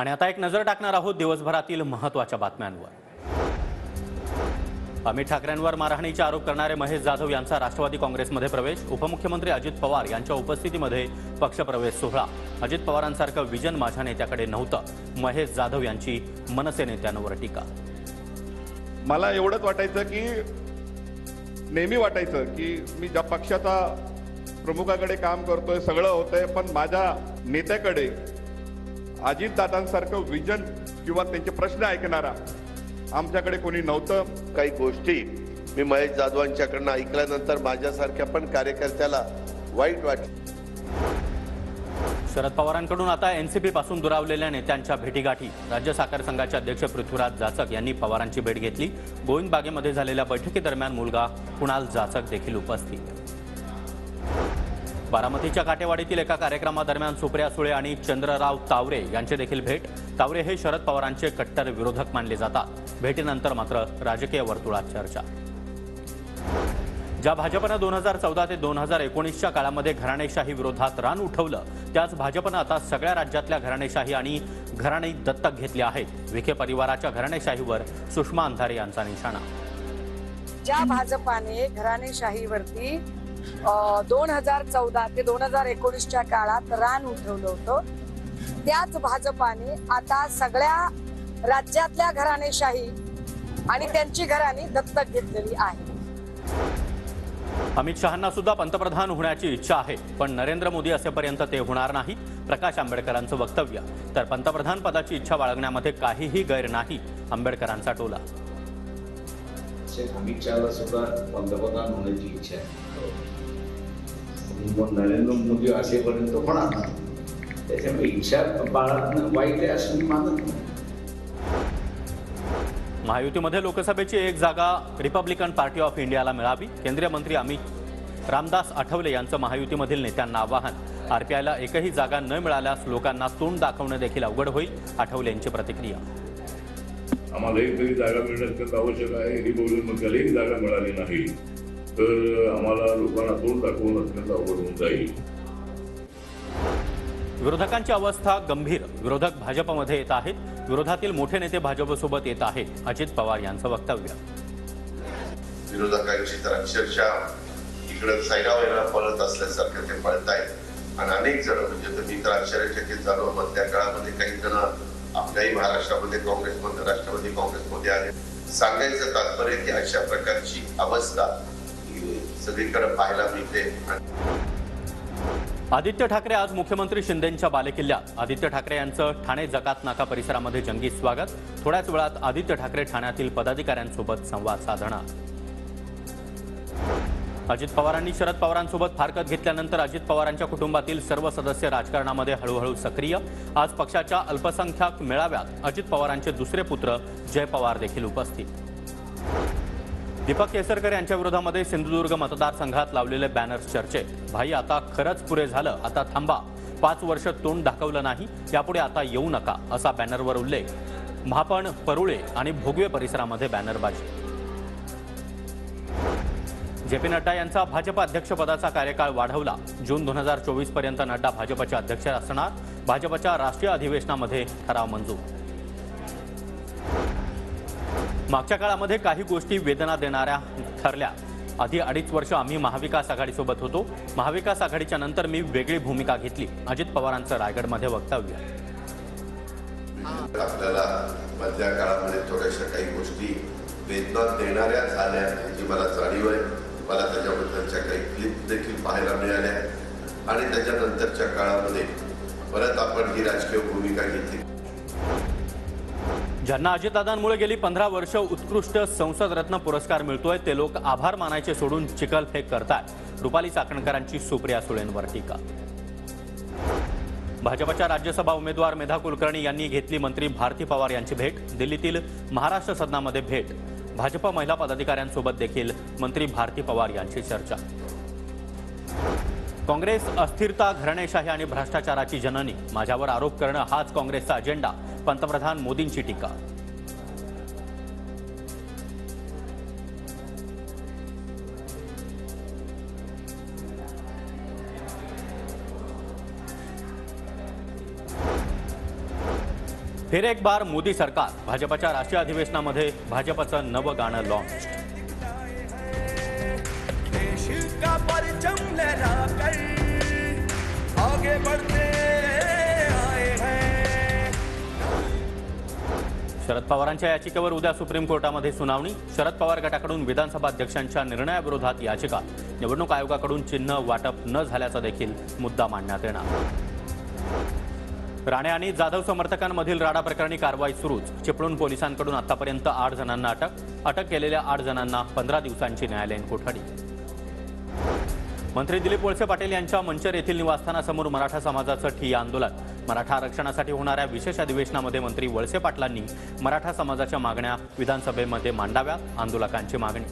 आणि आता एक नजर टाकणार आहोत दिवसभरातील महत्त्वाच्या बातम्यांवर। अमित ठाकरेंवर मारहाणीचे आरोप करणारे महेश जाधव यांचा राष्ट्रवादी काँग्रेसमध्ये प्रवेश। उपमुख्यमंत्री अजित पवार यांच्या उपस्थितीमध्ये पक्षप्रवेश सोहळा। अजित पवारांसारखं विजन माझ्या नेत्याकडे नव्हतं, महेश जाधव यांची मनसे नेत्यांवर टीका। मला एवढंच वाटायचं की नेहमी वाटायचं की मी ज्या पक्षाचा प्रमुखाकडे काम करतोय सगळं होतंय, पण माझ्या नेत्याकडे अजितदादांसारखं विजन किंवा त्यांचे प्रश्न ऐकणारा आमच्याकडे कोणी नव्हतं। काही गोष्टी मी महेश जाधवांच्याकडनं ऐकल्यानंतर माझ्यासारख्या पण कार्यकर्त्याला वाईट वाटलं। शरद पवारांकडून आता एनसीपी पासून दुरावलेल्या नेत्यांच्या भेटीगाठी। राज्य साखर संघाचे अध्यक्ष पृथ्वीराज जाचक यांनी पवारांची भेट घेतली। गोविंद बागेमध्ये झालेल्या बैठकीदरम्यान मुलगा कुणाल जाचक देखील उपस्थित। बारामतीच्या काटेवाडीतील एका कार्यक्रमादरम्यान सुप्रिया सुळे आणि चंद्रराव तावरे यांची देखील भेट। तावरे हे शरद पवारांचे कट्टर विरोधक मानले जातात। भेटीनंतर मात्र राजकीय वर्तुळात चर्चा। ज्या भाजपनं 2014 ते 2019च्या काळामध्ये घराणेशाही विरोधात रान उठवलं, त्याच भाजपनं आता सगळ्या राज्यातल्या घराणेशाही आणि घराणे दत्तक घेतले आहेत। विखे परिवाराच्या घराणेशाहीवर सुषमा अंधारे यांचा निशाणा। ज्या भाजपाने घराणेशाहीवरती 2014 ते 2019च्या काळात रान उठवलं होतं, त्याच भाजपाने आता सगळ्या राज्यातल्या घराणेशाही आणि त्यांची घराणी दत्तक घेतलेली आहे। अमित शहांना सुद्धा पंतप्रधान होण्याची इच्छा आहे, पण नरेंद्र मोदी असेपर्यंत ते होणार नाही। प्रकाश आंबेडकरांचं वक्तव्य। तर पंतप्रधान पदाची इच्छा बाळगण्यामध्ये काहीही गैर नाही, आंबेडकरांचा टोला। अमित शहाला सुद्धा पंतप्रधान होण्याची इच्छा आहे, पण नरेंद्र मोदी असेपर्यंत होणार नाही। त्याच्यामुळे इच्छा बाळगणं वाईट आहे असं मी मानत नाही। महायुतीमध्ये लोकसभेची एक जागा रिपब्लिकन पार्टी ऑफ इंडियाला मिळावी। केंद्रीय मंत्री रामदास आठवले यांचं महायुतीमधील नेत्यांना आवाहन। आरपीआयला एकही जागा न मिळाल्यास लोकांना तोंड दाखवणं देखील अवघड होईल, आठवले यांची प्रतिक्रिया। आम्हाला एकही जागा मिळणं अत्यंत आवश्यक आहे। रिपब्लिकन एक जागा मिळाली नाही तर आम्हाला लोकांना तोंड दाखवणं अत्यंत अवघड होऊन जाईल। विरोधकांची अवस्था गंभीर। विरोधक भाजपमध्ये येत आहेत, विरोधातील मोठे नेते भाजपसोबत येत आहेत, अजित पवार यांचं वक्तव्य। विरोधकांची तर अक्षरशः इकडे सैरावैरा पळत असल्यासारखं ते पळतायत आणि अनेक जण म्हणजे तुम्ही तर आश्चर्यचकित झालो। मधल्या काळामध्ये काही जण आपल्याही महाराष्ट्रामध्ये काँग्रेसमध्ये राष्ट्रवादी काँग्रेसमध्ये आले। सांगायचं तात्पर्य की अशा प्रकारची अवस्था सगळीकडे पाहायला मिळते। आदित्य ठाकरे आज मुख्यमंत्री शिंदेंच्या बालेकिल्ल्यात। आदित्य ठाकरे यांचं ठाणे जकात नाका परिसरामध्ये जंगी स्वागत। थोड्याच वेळात आदित्य ठाकरे ठाण्यातील पदाधिकाऱ्यांसोबत संवाद साधणार। अजित पवारांनी शरद पवारांसोबत फारकत घेतल्यानंतर अजित पवारांच्या कुटुंबातील सर्व सदस्य राजकारणामध्ये हळूहळू सक्रिय। आज पक्षाच्या अल्पसंख्याक मेळाव्यात अजित पवारांचे दुसरे पुत्र जय पवार देखील उपस्थित। दीपक केसरकर यांच्या विरोधामध्ये सिंधुदुर्ग मतदारसंघात लावलेले बॅनर्स चर्चेत। भाई आता खरंच पुरे झालं, आता थांबा। 5 वर्ष तोंड दाखवलं नाही, यापुढे आता येऊ नका, असा बॅनरवर उल्लेख। महापण, परुळे आणि भोगवे परिसरामध्ये बॅनरबाजी। जेपी नड्डा यांचा भाजप अध्यक्षपदाचा कार्यकाळ वाढवला। जून 2024 पर्यंत नड्डा भाजपचे अध्यक्ष असणार। भाजपच्या राष्ट्रीय अधिवेशनामध्ये ठराव मंजूर। मागच्या काळामध्ये काही गोष्टी वेदना देणाऱ्या ठरल्या। आधी 2.5 वर्ष आम्ही महाविकास आघाडीसोबत होतो, महाविकास आघाडीच्या नंतर मी वेगळी भूमिका घेतली, अजित पवारांचं रायगडमध्ये वक्तव्य। आपल्याला मधल्या काळामध्ये थोड्याशा काही गोष्टी वेदना देणाऱ्या झाल्या याची मला जाणीव आहे। मला त्याच्याबद्दलच्या काही क्लिप देखील पाहायला मिळाल्या आणि त्याच्यानंतरच्या काळामध्ये परत आपण ही राजकीय भूमिका घेतली। ज्यांना अजितदादांमुळे गेली 15 वर्ष उत्कृष्ट संसद रत्न पुरस्कार मिळतोय, ते लोक आभार मानायचे सोडून चिखलफेक करतायत। रुपाली चाकणकरांची सुप्रिया सुळेंवर टीका। भाजपच्या राज्यसभा उमेदवार मेधा कुलकर्णी यांनी घेतली मंत्री भारती पवार यांची भेट। दिल्लीतील महाराष्ट्र सदनामध्ये भेट। भाजप महिला पदाधिकाऱ्यांसोबत देखील मंत्री भारती पवार यांची चर्चा। काँग्रेस अस्थिरता, घराणेशाही आणि भ्रष्टाचाराची जननी। माझ्यावर आरोप करणं हाच काँग्रेसचा अजेंडा, पंतप्रधान मोदींची टीका। फिर एक बार मोदी सरकार. भाजपच्या राष्ट्रीय अधिवेशनामध्ये भाजपचं नवं गाणं लॉन्च. देश का परचम लहराकर आगे बढ़ते आए हैं. शरद पवारांच्या याचिकेवर उद्या सुप्रीम कोर्टामध्ये सुनावणी. शरद पवार गटाकडून विधानसभा अध्यक्षांच्या निर्णयाविरोधात याचिका. निवडणूक आयोगाकडून चिन्ह वाटप न झाल्याचा देखील मुद्दा मांडण्यात येणार. राणे आणि जाधव समर्थकांमधील राडा प्रकरणी कारवाई सुरूच. चिपळूण पोलिसांकडून आतापर्यंत 8 जणांना अटक केलेल्या 8 जणांना 15 दिवसांची न्यायालयीन कोठडी. मंत्री दिलीप वळसे पाटील यांच्या मंचर येथील निवासस्थानासमोर मराठा समाजाचं ठिय्या आंदोलन. मराठा आरक्षणासाठी होणाऱ्या विशेष अधिवेशनामध्ये मंत्री वळसे पाटलांनी मराठा समाजाच्या मागण्या विधानसभेमध्ये मांडाव्यात. आंदोलकांची मागणी.